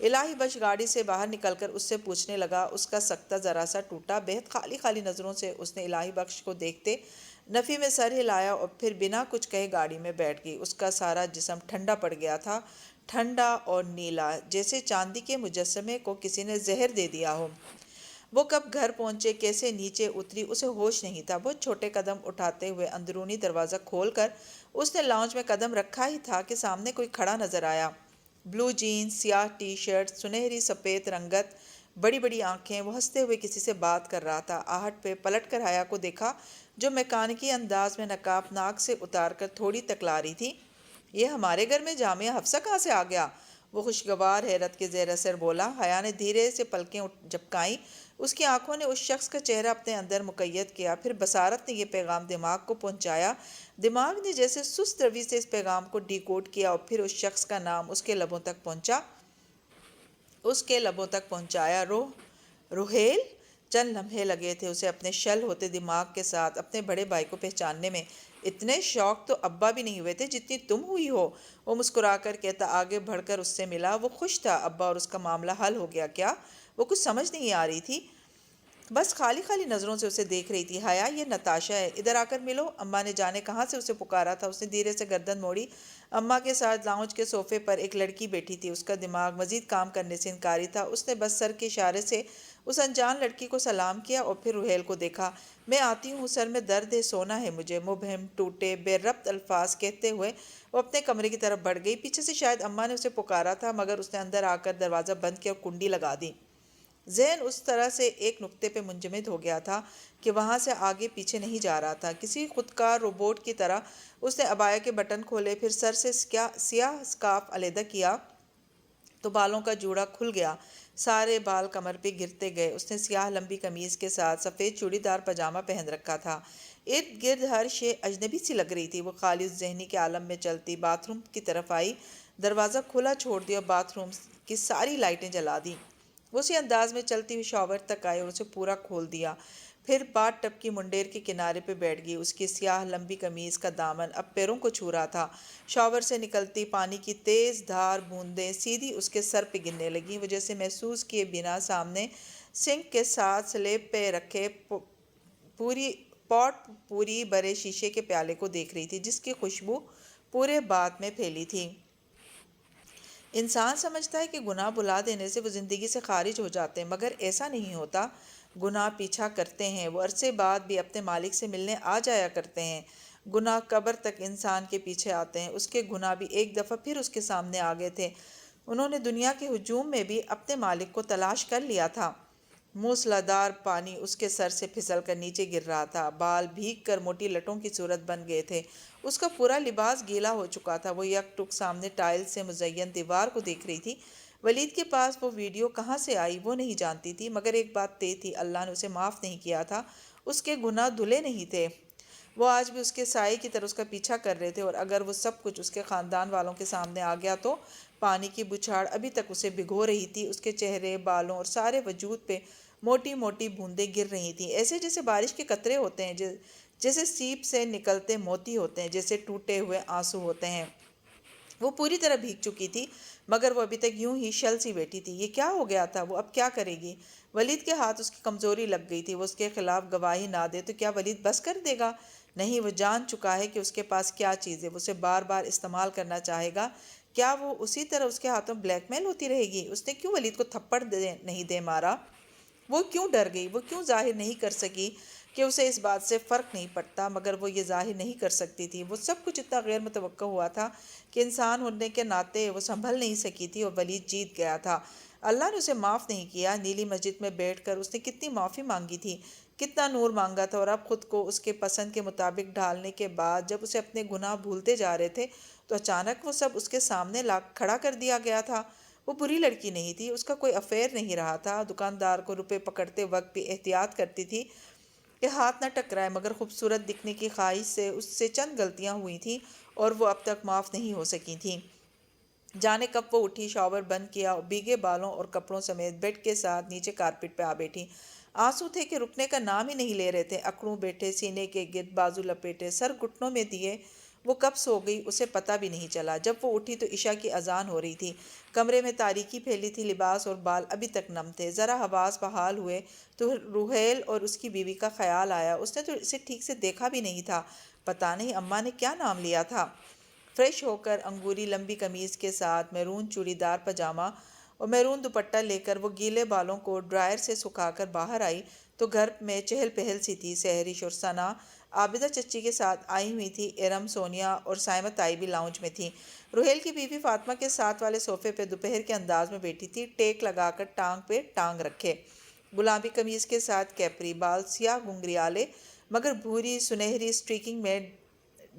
الہی بخش گاڑی سے باہر نکل کر اس سے پوچھنے لگا۔ اس کا سکتہ ذرا سا ٹوٹا، بہت خالی خالی نظروں سے اس نے الہی بخش کو دیکھتے نفی میں سر ہلایا اور پھر بنا کچھ کہے گاڑی میں بیٹھ گئی۔ اس کا سارا جسم ٹھنڈا پڑ گیا تھا، ٹھنڈا اور نیلا، جیسے چاندی کے مجسمے کو کسی نے زہر دے دیا ہو۔ وہ کب گھر پہنچے، کیسے نیچے اتری، اسے ہوش نہیں تھا۔ بہت چھوٹے قدم اٹھاتے ہوئے اندرونی دروازہ کھول کر اس نے لاؤنج میں قدم رکھا ہی تھا کہ سامنے کوئی کھڑا نظر آیا۔ بلو جینز، سیاہ ٹی شرٹ، سنہری سفید رنگت، بڑی بڑی آنکھیں۔ وہ ہنستے ہوئے کسی سے بات کر رہا تھا۔ آہٹ پہ پلٹ کر حیا کو دیکھا جو میکانکی انداز میں نقاب ناک سے اتار کر تھوڑی تکلا رہی تھی۔ یہ ہمارے گھر میں جامعہ حفصہ کہاں سے آ گیا؟ وہ خوشگوار حیرت کے زیر اثر بولا۔ حیا نے دھیرے سے پلکیں جھپکائیں۔ اس کی آنکھوں نے اس شخص کا چہرہ اپنے اندر مقید کیا، پھر بصارت نے یہ پیغام دماغ کو پہنچایا۔ دماغ نے جیسے سست روی سے اس پیغام کو ڈی کوڈ کیا اور پھر اس شخص کا نام اس کے لبوں تک پہنچایا۔ روحیل۔ چند لمحے لگے تھے اسے اپنے شل ہوتے دماغ کے ساتھ اپنے بڑے بھائی کو پہچاننے میں۔ اتنے شوق تو ابا بھی نہیں ہوئے تھے جتنی تم ہوئی ہو، وہ مسکرا کر کہتا آگے بڑھ کر اس سے ملا۔ وہ خوش تھا، ابا اور اس کا معاملہ حل ہو گیا کیا؟ وہ کچھ سمجھ نہیں آ رہی تھی، بس خالی خالی نظروں سے اسے دیکھ رہی تھی۔ حیا، یہ نتاشا ہے، ادھر آ کر ملو۔ اماں نے جانے کہاں سے اسے پکارا تھا۔ اس نے دھیرے سے گردن موڑی۔ اماں کے ساتھ لاؤنج کے صوفے پر ایک لڑکی بیٹھی تھی۔ اس کا دماغ مزید کام کرنے سے انکاری تھا۔ اس نے بس سر کے اشارے سے اس انجان لڑکی کو سلام کیا اور پھر روحیل کو دیکھا۔ میں آتی ہوں، سر میں درد ہے، سونا ہے مجھے، مبہم ٹوٹے بے ربط الفاظ کہتے ہوئے وہ اپنے کمرے کی طرف بڑھ گئی۔ پیچھے سے شاید اماں نے اسے پکارا تھا، مگر اس نے اندر آ کر دروازہ بند کیا اور کنڈی لگا دی۔ ذہن اس طرح سے ایک نقطے پہ منجمد ہو گیا تھا کہ وہاں سے آگے پیچھے نہیں جا رہا تھا۔ کسی خودکار روبوٹ کی طرح اس نے عبایا کے بٹن کھولے، پھر سر سے سیاہ اسکارف علیحدہ کیا تو بالوں کا جوڑا کھل گیا۔ سارے بال کمر پہ گرتے گئے۔ اس نے سیاہ لمبی قمیض کے ساتھ سفید چوڑی دار پاجامہ پہن رکھا تھا۔ ارد گرد ہر شے اجنبی سی لگ رہی تھی۔ وہ خالی اس ذہنی کے عالم میں چلتی باتھ روم کی طرف آئی، دروازہ کھلا چھوڑ دیا اور باتھ روم کی ساری لائٹیں جلا دیں۔ وہ اسی انداز میں چلتی ہوئی شاور تک آئی اور اسے پورا کھول دیا، پھر باتھ ٹب کی منڈیر کے کنارے پہ بیٹھ گئی۔ اس کی سیاہ لمبی قمیض کا دامن اب پیروں کو چھو رہا تھا۔ شاور سے نکلتی پانی کی تیز دھار بوندیں سیدھی اس کے سر پہ گرنے لگیں۔ وہ جیسے محسوس کیے بنا سامنے سنک کے ساتھ سلیب پہ رکھے پوری بڑے شیشے کے پیالے کو دیکھ رہی تھی، جس کی خوشبو پورے باتھ میں پھیلی تھی۔ انسان سمجھتا ہے کہ گناہ بھلا دینے سے وہ زندگی سے خارج ہو جاتے ہیں، مگر ایسا نہیں ہوتا۔ گناہ پیچھا کرتے ہیں، وہ عرصے بعد بھی اپنے مالک سے ملنے آ جایا کرتے ہیں۔ گناہ قبر تک انسان کے پیچھے آتے ہیں۔ اس کے گناہ بھی ایک دفعہ پھر اس کے سامنے آ گئے تھے۔ انہوں نے دنیا کے ہجوم میں بھی اپنے مالک کو تلاش کر لیا تھا۔ موسلادھار پانی اس کے سر سے پھسل کر نیچے گر رہا تھا۔ بال بھیگ کر موٹی لٹوں کی صورت بن گئے تھے۔ اس کا پورا لباس گیلا ہو چکا تھا۔ وہ یک ٹک سامنے ٹائل سے مزین دیوار کو دیکھ رہی تھی۔ ولید کے پاس وہ ویڈیو کہاں سے آئی وہ نہیں جانتی تھی، مگر ایک بات طے تھی، اللہ نے اسے معاف نہیں کیا تھا۔ اس کے گناہ دھلے نہیں تھے۔ وہ آج بھی اس کے سائے کی طرح اس کا پیچھا کر رہے تھے، اور اگر وہ سب کچھ اس کے خاندان والوں کے سامنے آ گیا تو پانی کی بچھاڑ ابھی تک اسے بھگو رہی تھی۔ اس کے چہرے، بالوں اور سارے وجود پہ موٹی موٹی بوندیں گر رہی تھیں، ایسے جیسے بارش کے قطرے ہوتے ہیں، جیسے سیپ سے نکلتے موتی ہوتے ہیں، جیسے ٹوٹے ہوئے آنسو ہوتے ہیں۔ وہ پوری طرح بھیگ چکی تھی، مگر وہ ابھی تک یوں ہی شل سی بیٹھی تھی۔ یہ کیا ہو گیا تھا؟ وہ اب کیا کرے گی؟ ولید کے ہاتھ اس کی کمزوری لگ گئی تھی۔ وہ اس کے خلاف گواہی نہ دے تو کیا ولید بس کر دے گا؟ نہیں، وہ جان چکا ہے کہ اس کے پاس کیا چیز ہے۔ وہ اسے بار بار استعمال کرنا چاہے گا۔ کیا وہ اسی طرح اس کے ہاتھوں بلیک میل ہوتی رہے گی؟ اس نے کیوں ولید کو تھپڑ نہیں دے مارا؟ وہ کیوں ڈر گئی؟ وہ کیوں ظاہر نہیں کر سکی کہ اسے اس بات سے فرق نہیں پڑتا؟ مگر وہ یہ ظاہر نہیں کر سکتی تھی۔ وہ سب کچھ اتنا غیر متوقع ہوا تھا کہ انسان ہونے کے ناطے وہ سنبھل نہیں سکی تھی، اور ولید جیت گیا تھا۔ اللہ نے اسے معاف نہیں کیا۔ نیلی مسجد میں بیٹھ کر اس نے کتنی معافی مانگی تھی، کتنا نور مانگا تھا، اور اب خود کو اس کے پسند کے مطابق ڈھالنے کے بعد جب اسے اپنے گناہ بھولتے جا رہے تھے تو اچانک وہ سب اس کے سامنے لا کھڑا کر دیا گیا تھا۔ وہ بری لڑکی نہیں تھی، اس کا کوئی افیئر نہیں رہا تھا۔ دکاندار کو روپے پکڑتے وقت بھی احتیاط کرتی تھی کہ ہاتھ نہ ٹکرائے، مگر خوبصورت دکھنے کی خواہش سے اس سے چند غلطیاں ہوئی تھیں اور وہ اب تک معاف نہیں ہو سکی تھیں۔ جانے کب وہ اٹھی، شاور بند کیا اور بھیگے بالوں اور کپڑوں سمیت بیڈ کے ساتھ نیچے کارپٹ پہ آ بیٹھی۔ آنسو تھے کہ رکنے کا نام ہی نہیں لے رہے تھے۔ اکڑوں بیٹھے، سینے کے گرد بازو لپیٹے، سر گھٹنوں میں دیے، وہ کب سو گئی اسے پتہ بھی نہیں چلا۔ جب وہ اٹھی تو عشاء کی اذان ہو رہی تھی۔ کمرے میں تاریکی پھیلی تھی، لباس اور بال ابھی تک نم تھے۔ ذرا حواس بحال ہوئے تو روحیل اور اس کی بیوی کا خیال آیا، اس نے تو اسے ٹھیک سے دیکھا بھی نہیں تھا، پتہ نہیں اماں نے کیا نام لیا تھا۔ فریش ہو کر انگوری لمبی قمیض کے ساتھ میرون چوڑی دار پاجامہ اور میرون دوپٹہ لے کر وہ گیلے بالوں کو ڈرائر سے سکھا کر باہر آئی تو گھر میں چہل پہل سی تھی۔ سحرش اور ثنا عابدہ چچی کے ساتھ آئی ہوئی تھی، ارم، سونیا اور سائمہ تائی بھی لاؤنج میں تھیں۔ روہیل کی بیوی فاطمہ کے ساتھ والے صوفے پہ دوپہر کے انداز میں بیٹھی تھی، ٹیک لگا کر ٹانگ پہ ٹانگ رکھے، گلابی قمیض کے ساتھ کیپری، بال سیاہ گھنگریالے مگر بھوری سنہری سٹریکنگ میں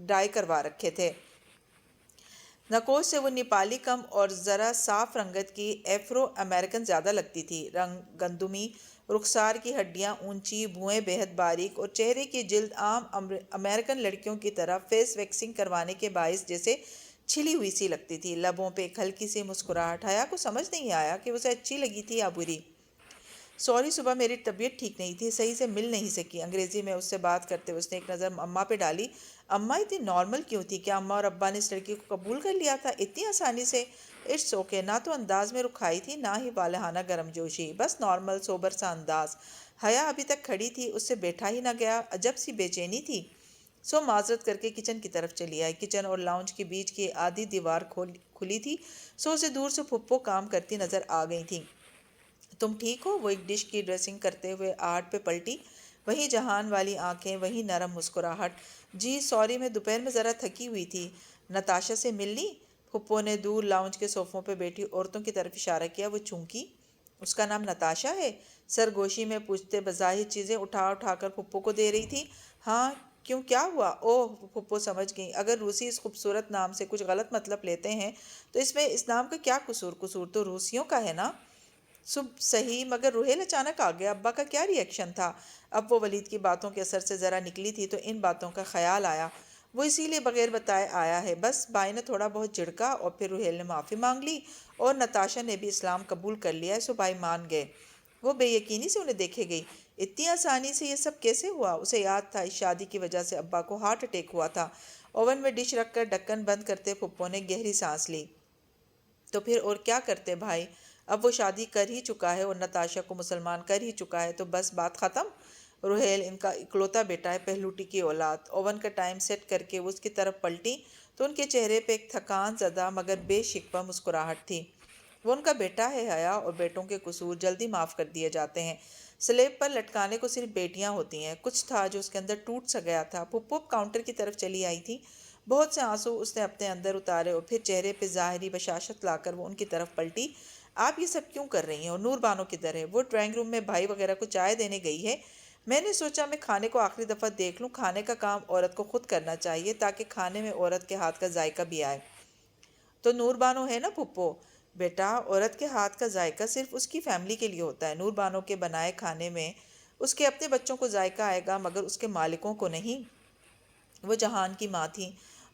ڈائی کروا رکھے تھے۔ نکوش سے وہ نیپالی کم اور ذرا صاف رنگت کی ایفرو امریکن زیادہ لگتی تھی۔ رنگ گندمی، رخسار کی ہڈیاں اونچی، بھوئیں بےحد باریک اور چہرے کی جلد عام امریکن لڑکیوں کی طرح فیس ویکسنگ کروانے کے باعث جیسے چھلی ہوئی سی لگتی تھی۔ لبوں پہ ایک ہلکی سی مسکراہٹ۔ حیا کو سمجھ نہیں آیا کہ اسے اچھی لگی تھی یا بری۔ سوری، صبح میری طبیعت ٹھیک نہیں تھی، صحیح سے مل نہیں سکی۔ انگریزی میں اس سے بات کرتے ہوئے اس نے ایک نظر اماں پہ ڈالی۔ اماں اتنی نارمل کیوں تھی؟ کیا اماں اور ابا نے اس لڑکی کو قبول کر لیا تھا اتنی آسانی سے؟ اٹس اوکے، نہ تو انداز میں رکھائی تھی نہ ہی والہانہ گرم جوشی، بس نارمل سوبر سا انداز۔ حیا ابھی تک کھڑی تھی، اس سے بیٹھا ہی نہ گیا، عجب سی بے چینی تھی۔ سو معذرت کر کے کچن کی طرف چلی آئی۔ کچن اور لاؤنج کے بیچ کی آدھی دیوار کھلی تھی، سو اسے دور سے پھپھو کام کرتی نظر آ گئی تھیں۔ تم ٹھیک ہو؟ وہ ایک ڈش کی ڈریسنگ کرتے ہوئے آہٹ پہ پلٹی، وہی جہان والی آنکھیں، وہی نرم مسکراہٹ۔ جی سوری، میں دوپہر میں ذرا تھکی ہوئی تھی۔ نتاشا سے مل لی؟ پھپھو نے دور لاؤنج کے صوفوں پہ بیٹھی عورتوں کی طرف اشارہ کیا۔ وہ چونکی۔ اس کا نام نتاشا ہے؟ سرگوشی میں پوچھتے بظاہر چیزیں اٹھا اٹھا کر پھپھو کو دے رہی تھی۔ ہاں، کیوں کیا ہوا؟ اوہ، پھپھو سمجھ گئیں، اگر روسی اس خوبصورت نام سے کچھ غلط مطلب لیتے ہیں تو اس میں اس نام کا کیا قصور؟ قصور تو روسیوں کا ہے نا؟ صحیح، مگر روہیل اچانک آ گیا، ابا کا کیا ری ایکشن تھا؟ اب وہ ولید کی باتوں کے اثر سے ذرا نکلی تھی تو ان باتوں کا خیال آیا، وہ اسی لیے بغیر بتائے آیا ہے۔ بس بائی نے تھوڑا بہت جھڑکا اور پھر روہیل نے معافی مانگ لی اور نتاشا نے بھی اسلام قبول کر لیا، سو بائی مان گئے۔ وہ بے یقینی سے انہیں دیکھے گئی، اتنی آسانی سے یہ سب کیسے ہوا؟ اسے یاد تھا اس شادی کی وجہ سے ابا کو ہارٹ اٹیک ہوا تھا۔ اوون میں ڈش رکھ کر ڈھکن بند کرتے پھپھو نے گہری سانس لی۔ تو پھر اور کیا کرتے بھائی؟ اب وہ شادی کر ہی چکا ہے اور نتاشا کو مسلمان کر ہی چکا ہے تو بس بات ختم۔ روہیل ان کا اکلوتا بیٹا ہے، پہلوٹی کی اولاد۔ اوون کا ٹائم سیٹ کر کے وہ اس کی طرف پلٹی تو ان کے چہرے پہ ایک تھکان زدہ مگر بے شکوہ مسکراہٹ تھی۔ وہ ان کا بیٹا ہے حیا، اور بیٹوں کے قصور جلدی معاف کر دیے جاتے ہیں۔ سلیب پر لٹکانے کو صرف بیٹیاں ہوتی ہیں۔ کچھ تھا جو اس کے اندر ٹوٹ سا گیا تھا۔ پھپھو کاؤنٹر کی طرف چلی آئی تھی، بہت سے آنسو اس نے اپنے اندر اتارے اور پھر چہرے پہ ظاہری بشاشت لا کر وہ ان کی طرف پلٹی۔ آپ یہ سب کیوں کر رہی ہیں؟ اور نور بانو کدھر ہے؟ وہ ڈرائنگ روم میں بھائی وغیرہ کو چائے دینے گئی ہے۔ میں نے سوچا میں کھانے کو آخری دفعہ دیکھ لوں، کھانے کا کام عورت کو خود کرنا چاہیے تاکہ کھانے میں عورت کے ہاتھ کا ذائقہ بھی آئے۔ تو نور بانو ہے نا پھپھو؟ بیٹا، عورت کے ہاتھ کا ذائقہ صرف اس کی فیملی کے لیے ہوتا ہے۔ نور بانو کے بنائے کھانے میں اس کے اپنے بچوں کو ذائقہ آئے گا مگر اس کے مالکوں کو نہیں۔ وہ جہان کی ماں تھیں،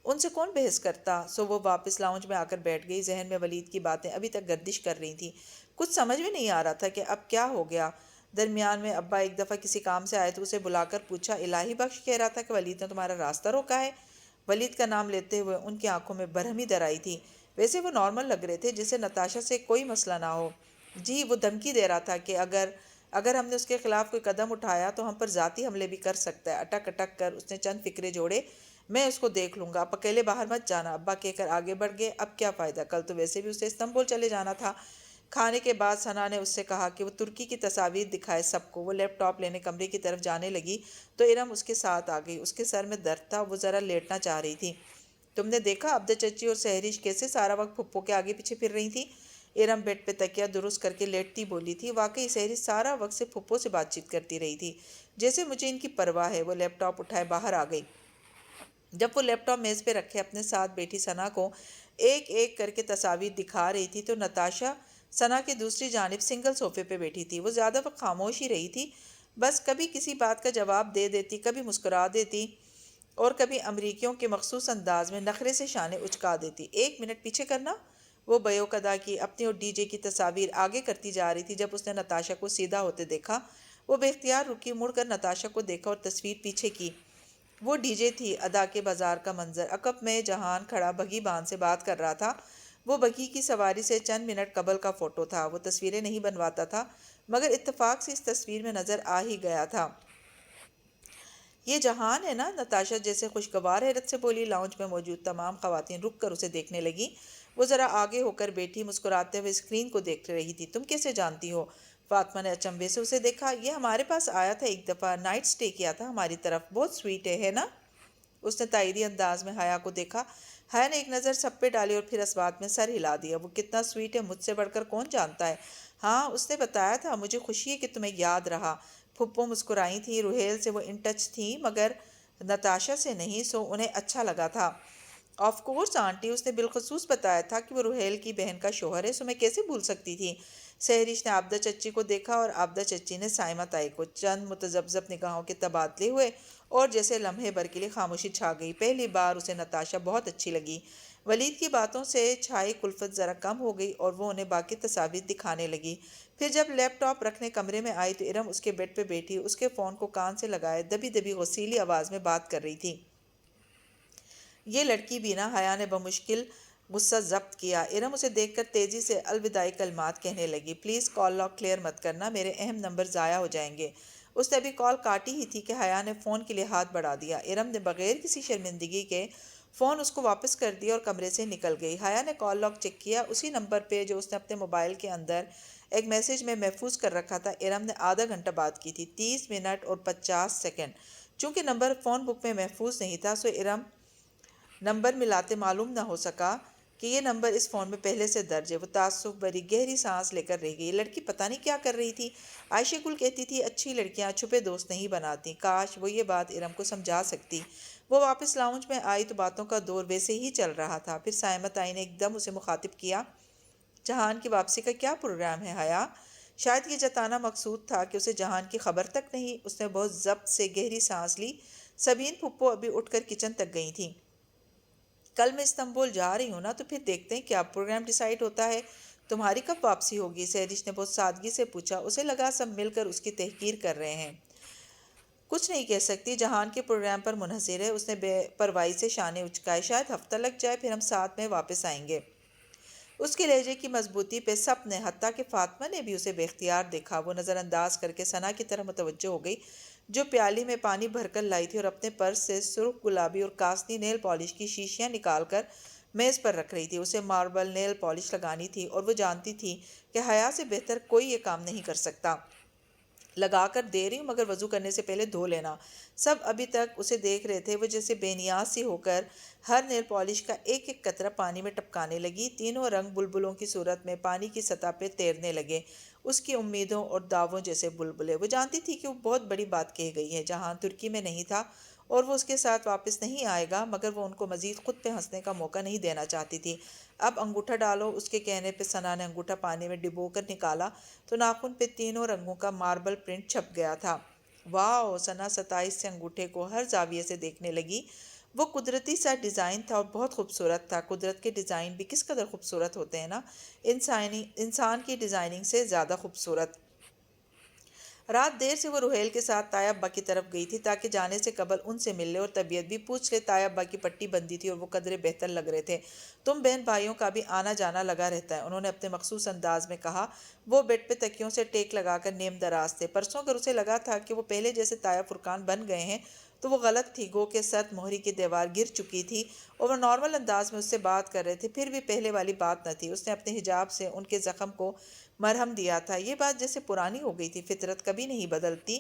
ان سے کون بحث کرتا؟ سو وہ واپس لاؤنج میں آ کر بیٹھ گئی۔ ذہن میں ولید کی باتیں ابھی تک گردش کر رہی تھیں، کچھ سمجھ میں نہیں آ رہا تھا کہ اب کیا ہو گیا۔ درمیان میں ابا ایک دفعہ کسی کام سے آئے تو اسے بلا کر پوچھا، الہی بخش کہہ رہا تھا کہ ولید نے تمہارا راستہ روکا ہے؟ ولید کا نام لیتے ہوئے ان کی آنکھوں میں برہمی در آئی تھی۔ ویسے وہ نارمل لگ رہے تھے، جسے نتاشا سے کوئی مسئلہ نہ ہو۔ جی، وہ دھمکی دے رہا تھا کہ اگر ہم نے اس کے خلاف کوئی قدم اٹھایا تو ہم پر ذاتی حملے بھی کر سکتا ہے۔ اٹک اٹک کر اس نے چند فکرے جوڑے۔ میں اس کو دیکھ لوں گا، آپ اکیلے باہر مت جانا، ابا کہہ کر آگے بڑھ گئے۔ اب کیا فائدہ، کل تو ویسے بھی اسے استنبول چلے جانا تھا۔ کھانے کے بعد ثنا نے اس سے کہا کہ وہ ترکی کی تصاویر دکھائے سب کو۔ وہ لیپ ٹاپ لینے کمرے کی طرف جانے لگی تو ارم اس کے ساتھ آ گئی۔ اس کے سر میں درد تھا، وہ ذرا لیٹنا چاہ رہی تھی۔ تم نے دیکھا عبدہ چچی اور سحرش کیسے سارا وقت پھپھو کے آگے پیچھے پھر رہی تھی؟ ارم بیڈ پہ تکیہ درست کر کے لیٹتی بولی تھی۔ واقعی سحرش سارا وقت سے پھپھو سے بات چیت کرتی رہی تھی، جیسے مجھے ان کی پرواہ ہے۔ وہ لیپ ٹاپ اٹھائے باہر آ گئی۔ جب وہ لیپ ٹاپ میز پہ رکھے اپنے ساتھ بیٹھی ثنا کو ایک ایک کر کے تصاویر دکھا رہی تھی تو نتاشا ثنا کی دوسری جانب سنگل صوفے پہ بیٹھی تھی۔ وہ زیادہ وقت خاموش ہی رہی تھی، بس کبھی کسی بات کا جواب دے دیتی، کبھی مسکرا دیتی اور کبھی امریکیوں کے مخصوص انداز میں نخرے سے شانے اچکا دیتی۔ 1 منٹ پیچھے کرنا، وہ بیوق ادا کی اپنی اور ڈی جے کی تصاویر آگے کرتی جا رہی تھی۔ جب اس نے نتاشا کو سیدھا ہوتے دیکھا، وہ بے اختیار رکی، مڑ کر نتاشا کو دیکھا اور تصویر پیچھے کی۔ وہ ڈی جے تھی، ادا کے بازار کا منظر۔ عقب میں جہان کھڑا بگھی بان سے بات کر رہا تھا۔ وہ بگھی کی سواری سے چند منٹ قبل کا فوٹو تھا۔ وہ تصویریں نہیں بنواتا تھا، مگر اتفاق سے اس تصویر میں نظر آ ہی گیا تھا۔ یہ جہان ہے نا؟ نتاشا جیسے خوشگوار حیرت سے بولی۔ لاؤنج میں موجود تمام خواتین رک کر اسے دیکھنے لگیں۔ وہ ذرا آگے ہو کر بیٹھی، مسکراتے ہوئے اسکرین کو دیکھ رہی تھی۔ تم کیسے جانتی ہو؟ فاطمہ نے اچنبے سے اسے دیکھا۔ یہ ہمارے پاس آیا تھا ایک دفعہ، نائٹ سٹے کیا تھا ہماری طرف۔ بہت سویٹ ہے نا؟ اس نے تائیدی انداز میں حیا کو دیکھا۔ حیا نے ایک نظر سب پہ ڈالی اور پھر اس بات میں سر ہلا دیا۔ وہ کتنا سویٹ ہے مجھ سے بڑھ کر کون جانتا ہے؟ ہاں، اس نے بتایا تھا۔ مجھے خوشی ہے کہ تمہیں یاد رہا۔ پھپھو مسکرائی تھی۔ روحیل سے وہ ان ٹچ تھیں مگر نتاشا سے نہیں، سو انہیں اچھا لگا تھا۔ آف کورس آنٹی، اس نے بالخصوص بتایا تھا کہ وہ روحیل کی بہن کا شوہر ہے، سو میں کیسے بھول سکتی تھی؟ سہرش نے عابدہ چچی کو دیکھا اور عابدہ چچی نے سائمہ تائی کو۔ چند متذبذب نگاہوں کے تبادلے ہوئے اور جیسے لمحے بھر کے لیے خاموشی چھا گئی۔ پہلی بار اسے نتاشا بہت اچھی لگی۔ ولید کی باتوں سے چھائی کلفت ذرا کم ہو گئی اور وہ انہیں باقی تصاویر دکھانے لگی۔ پھر جب لیپ ٹاپ رکھنے کمرے میں آئی تو ارم اس کے بیڈ پہ بیٹھی، اس کے فون کو کان سے لگائے دبی دبی غصیلی آواز میں بات کر رہی تھی۔ یہ لڑکی بھی نا، حیا نے بمشکل غصہ ضبط کیا۔ ارم اسے دیکھ کر تیزی سے الوداعی کلمات کہنے لگی۔ پلیز کال لاگ کلیئر مت کرنا، میرے اہم نمبر ضائع ہو جائیں گے۔ اس نے ابھی کال کاٹی ہی تھی کہ حیا نے فون کے لیے ہاتھ بڑھا دیا۔ ارم نے بغیر کسی شرمندگی کے فون اس کو واپس کر دیا اور کمرے سے نکل گئی۔ حیا نے کال لاگ چیک کیا، اسی نمبر پہ جو اس نے اپنے موبائل کے اندر ایک میسج میں محفوظ کر رکھا تھا۔ ارم نے آدھا گھنٹہ بات کی تھی، 30 منٹ اور 50 سیکنڈ۔ چونکہ نمبر فون بک میں محفوظ نہیں تھا، سو ارم نمبر ملاتے معلوم نہ ہو سکا کہ یہ نمبر اس فون میں پہلے سے درج ہے۔ وہ تعصب بھری گہری سانس لے کر رہ گئی۔ یہ لڑکی پتہ نہیں کیا کر رہی تھی۔ عائشہ گل کہتی تھی اچھی لڑکیاں چھپے دوست نہیں بناتی۔ کاش وہ یہ بات ارم کو سمجھا سکتی۔ وہ واپس لاؤنج میں آئی تو باتوں کا دور ویسے ہی چل رہا تھا۔ پھر سائمہ تائی نے ایک دم اسے مخاطب کیا۔ جہان کی واپسی کا کیا پروگرام ہے حیا؟ شاید یہ جتانا مقصود تھا کہ اسے جہان کی خبر تک نہیں۔ اس نے بہت ضبط سے گہری سانس لی۔ سبین پھپھو ابھی اٹھ کر کچن تک گئی تھیں۔ کل میں استنبول جا رہی ہوں نا، تو پھر دیکھتے ہیں کیا پروگرام ڈیسائیڈ ہوتا ہے۔ تمہاری کب واپسی ہوگی؟ سہرش نے بہت سادگی سے پوچھا۔ اسے لگا سب مل کر اس کی تحقیر کر رہے ہیں۔ کچھ نہیں کہہ سکتی، جہان کے پروگرام پر منحصر ہے۔ اس نے بے پرواہی سے شانے اچکائے۔ شاید ہفتہ لگ جائے، پھر ہم ساتھ میں واپس آئیں گے۔ اس کے لہجے کی مضبوطی پہ سب نے، حتیٰ کہ فاطمہ نے بھی اسے بے اختیار دیکھا۔ وہ نظر انداز کر کے ثنا کی طرف متوجہ ہو گئی، جو پیالی میں پانی بھر کر لائی تھی اور اپنے پرس سے سرخ گلابی اور کاسنی نیل پالش کی شیشیاں نکال کر میز پر رکھ رہی تھی۔ اسے ماربل نیل پالش لگانی تھی اور وہ جانتی تھی کہ حیا سے بہتر کوئی یہ کام نہیں کر سکتا۔ لگا کر دے رہی ہوں، مگر وضو کرنے سے پہلے دھو لینا۔ سب ابھی تک اسے دیکھ رہے تھے۔ وہ جیسے بے نیاز سی ہو کر ہر نیل پالش کا ایک ایک قطرہ پانی میں ٹپکانے لگی۔ تینوں رنگ بلبلوں کی صورت میں پانی کی سطح پہ تیرنے لگے، اس کی امیدوں اور دعووں جیسے بلبلے۔ وہ جانتی تھی کہ وہ بہت بڑی بات کہہ گئی ہے۔ جہاں ترکی میں نہیں تھا اور وہ اس کے ساتھ واپس نہیں آئے گا، مگر وہ ان کو مزید خود پہ ہنسنے کا موقع نہیں دینا چاہتی تھی۔ اب انگوٹھا ڈالو۔ اس کے کہنے پہ ثنا نے انگوٹھا پانی میں ڈبو کر نکالا تو ناخن پہ تینوں رنگوں کا ماربل پرنٹ چھپ گیا تھا۔ واؤ! ثنا ستائش سے انگوٹھے کو ہر زاویے سے دیکھنے لگی۔ وہ قدرتی سا ڈیزائن تھا اور بہت خوبصورت تھا۔ قدرت کے ڈیزائن بھی کس قدر خوبصورت ہوتے ہیں نا، انسان کی ڈیزائننگ سے زیادہ خوبصورت۔ رات دیر سے وہ روحیل کے ساتھ تایا ابا کی طرف گئی تھی تاکہ جانے سے قبل ان سے مل لے اور طبیعت بھی پوچھ لے۔ تایا ابا کی پٹی بندی تھی اور وہ قدرے بہتر لگ رہے تھے۔ تم بہن بھائیوں کا بھی آنا جانا لگا رہتا ہے، انہوں نے اپنے مخصوص انداز میں کہا۔ وہ بیڈ پہ تکیوں سے ٹیک لگا کر نیم دراز تھے۔ پرسوں اگر اسے لگا تھا کہ وہ پہلے جیسے تایا فرقان بن گئے ہیں تو وہ غلط تھی، گو کہ سرد مہری کی دیوار گر چکی تھی اور وہ نارمل انداز میں اس سے بات کر رہے تھے، پھر بھی پہلے والی بات نہ تھی۔ اس نے اپنے حجاب سے ان کے زخم کو مرہم دیا تھا۔ یہ بات جیسے پرانی ہو گئی تھی، فطرت کبھی نہیں بدلتی۔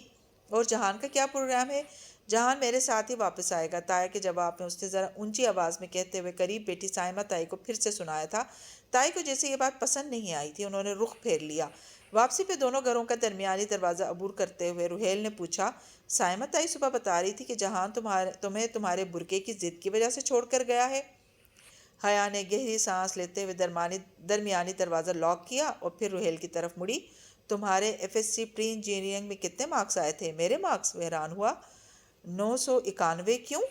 اور جہان کا کیا پروگرام ہے؟ جہان میرے ساتھ ہی واپس آئے گا، تایا کے جواب میں اس نے ذرا اونچی آواز میں کہتے ہوئے قریب بیٹھی سائمہ تائی کو پھر سے سنایا تھا۔ تائی کو جیسے یہ بات پسند نہیں آئی تھی، انہوں نے رخ پھیر لیا۔ واپسی پہ دونوں گھروں کا درمیانی دروازہ عبور کرتے ہوئے روحیل نے پوچھا، سائمہ تائی صبح بتا رہی تھی کہ جہان تمہیں تمہارے برقعے کی ضد کی وجہ سے چھوڑ کر گیا ہے؟ حیا نے گہری سانس لیتے ہوئے درمیانی دروازہ لاک کیا اور پھر روحیل کی طرف مڑی۔ تمہارے F S C pre engineering میں کتنے مارکس آئے تھے؟ میرے مارکس؟ وہ حیران ہوا۔ 991۔ کیوں؟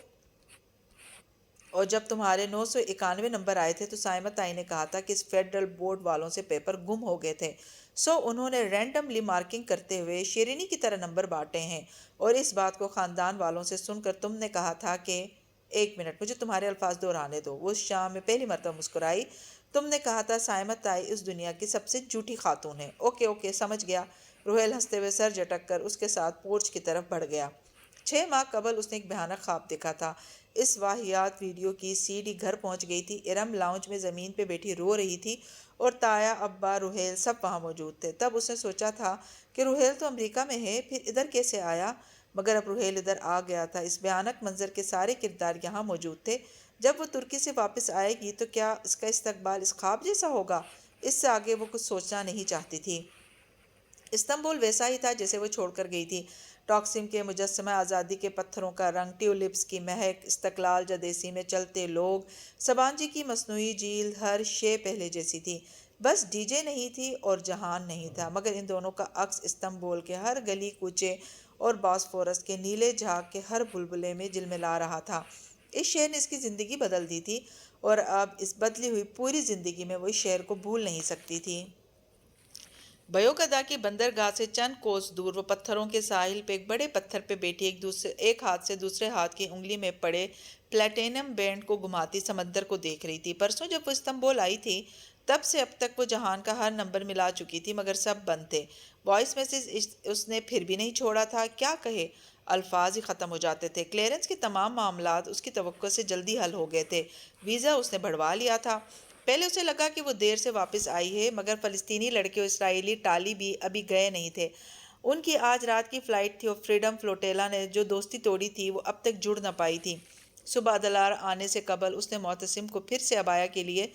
اور جب تمہارے 991 نمبر آئے تھے تو سائمہ تائی نے کہا تھا کہ اس فیڈرل بورڈ والوں سے پیپر گم ہو گئے تھے۔ سو انہوں نے رینڈملی مارکنگ کرتے ہوئے شیرینی کی طرح نمبر بانٹے ہیں، اور اس بات کو خاندان والوں سے سن کر تم نے کہا تھا کہ ایک منٹ مجھے تمہارے الفاظ دہرانے دو، وہ اس شام میں پہلی مرتبہ مسکرائی، تم نے کہا تھا سائمہ تائی اس دنیا کی سب سے جھوٹی خاتون ہے۔ اوکے اوکے سمجھ گیا، روہیل ہنستے ہوئے سر جھٹک کر اس کے ساتھ پورچ کی طرف بڑھ گیا۔ 6 ماہ قبل اس نے ایک بھیانک خواب دیکھا تھا۔ اس واہیات ویڈیو کی سی ڈی گھر پہنچ گئی تھی۔ ارم لاؤنج میں زمین پہ بیٹھی رو رہی تھی اور تایا، ابا، روہیل سب وہاں موجود تھے۔ تب اس نے سوچا تھا کہ روہیل تو امریکہ میں ہے، پھر ادھر کیسے آیا؟ مگر اب روہیل ادھر آ گیا تھا، اس بھیانک منظر کے سارے کردار یہاں موجود تھے۔ جب وہ ترکی سے واپس آئے گی تو کیا اس کا استقبال اس خواب جیسا ہوگا؟ اس سے آگے وہ کچھ سوچنا نہیں چاہتی تھی۔ استنبول ویسا ہی تھا جیسے وہ چھوڑ کر گئی تھی۔ ٹاکسم کے مجسمہ، آزادی کے پتھروں کا رنگ، ٹیولپس کی مہک، استقلال جدیسی میں چلتے لوگ، سبانجی کی مصنوعی جھیل، ہر شے پہلے جیسی تھی۔ بس ڈی جے نہیں تھی اور جہان نہیں تھا، مگر ان دونوں کا عکس استنبول کے ہر گلی کوچے اور باسفورس کے نیلے جھاگ کے ہر بلبلے میں جلملا رہا تھا۔ اس شہر نے اس کی زندگی بدل دی تھی، اور اب اس بدلی ہوئی پوری زندگی میں وہ اس شہر کو بھول نہیں سکتی تھی۔ بیوگدا کی بندرگاہ سے چند کوس دور وہ پتھروں کے ساحل پہ ایک بڑے پتھر پہ بیٹھی ایک ہاتھ سے دوسرے ہاتھ کی انگلی میں پڑے پلیٹینم بینڈ کو گھماتی سمندر کو دیکھ رہی تھی۔ پرسوں جب وہ استنبول آئی تھی تب سے اب تک وہ جہان کا ہر نمبر ملا چکی تھی، مگر سب بند تھے۔ وائس میسج اس نے پھر بھی نہیں چھوڑا تھا، کیا کہے، الفاظ ہی ختم ہو جاتے تھے۔ کلیئرنس کے تمام معاملات اس کی توقع سے جلدی حل ہو گئے تھے۔ ویزا اس نے بڑھوا لیا تھا۔ پہلے اسے لگا کہ وہ دیر سے واپس آئی ہے، مگر فلسطینی لڑکے اور اسرائیلی ٹالی بھی ابھی گئے نہیں تھے۔ ان کی آج رات کی فلائٹ تھی اور فریڈم فلوٹیلا نے جو دوستی توڑی تھی وہ اب تک جڑ نہ پائی تھی۔ صبح ادلار آنے سے قبل اس نے معتصم کو پھر سے ابایا کے لیے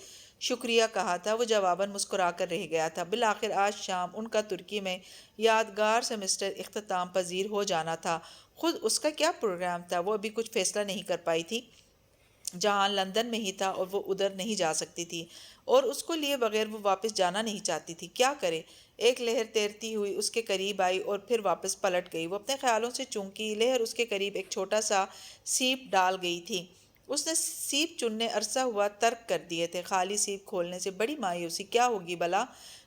شکریہ کہا تھا، وہ جواباً مسکرا کر رہ گیا تھا۔ بالآخر آج شام ان کا ترکی میں یادگار سیمسٹر اختتام پذیر ہو جانا تھا۔ خود اس کا کیا پروگرام تھا وہ ابھی کچھ فیصلہ نہیں کر پائی تھی۔ جہان لندن میں ہی تھا اور وہ ادھر نہیں جا سکتی تھی، اور اس کو لیے بغیر وہ واپس جانا نہیں چاہتی تھی۔ کیا کرے؟ ایک لہر تیرتی ہوئی اس کے قریب آئی اور پھر واپس پلٹ گئی۔ وہ اپنے خیالوں سے چونکی، لہر اس کے قریب ایک چھوٹا سا سیپ ڈال گئی تھی۔ اس نے سیپ چننے عرصہ ہوا ترک کر دیے تھے، خالی سیپ کھولنے سے بڑی مایوسی، کیا ہوگی بھلا؟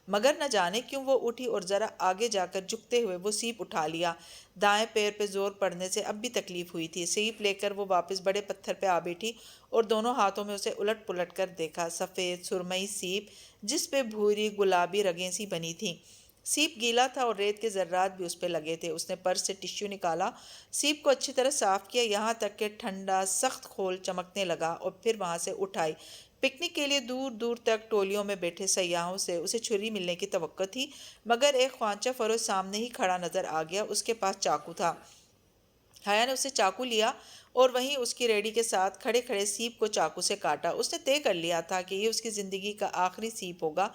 مگر نہ جانے کیوں وہ اٹھی اور ذرا آگے جا کر جھکتے ہوئے وہ سیپ اٹھا لیا۔ دائیں پیر پہ زور پڑنے سے اب بھی تکلیف ہوئی تھی۔ سیپ لے کر وہ واپس بڑے پتھر پہ آ بیٹھی اور دونوں ہاتھوں میں اسے الٹ پلٹ کر دیکھا۔ سفید سرمئی سیپ جس پہ بھوری گلابی رگیں سی بنی تھیں۔ سیپ گیلا تھا اور ریت کے ذرات بھی اس پہ لگے تھے۔ اس نے پرس سے ٹشو نکالا، سیپ کو اچھی طرح صاف کیا، یہاں تک کہ ٹھنڈا سخت خول چمکنے لگا، اور پھر وہاں سے اٹھ آئی۔ پکنک کے لیے دور دور تک ٹولیوں میں بیٹھے سیاحوں سے اسے چھری ملنے کی توقع تھی، مگر ایک خوانچہ فروش سامنے ہی کھڑا نظر آ گیا۔ اس کے پاس چاقو تھا۔ حیا نے اسے چاقو لیا اور وہیں اس کی ریڑھی کے ساتھ کھڑے کھڑے سیپ کو چاقو سے کاٹا۔ اس نے طے کر لیا تھا کہ یہ اس کی زندگی کا آخری سیپ ہوگا۔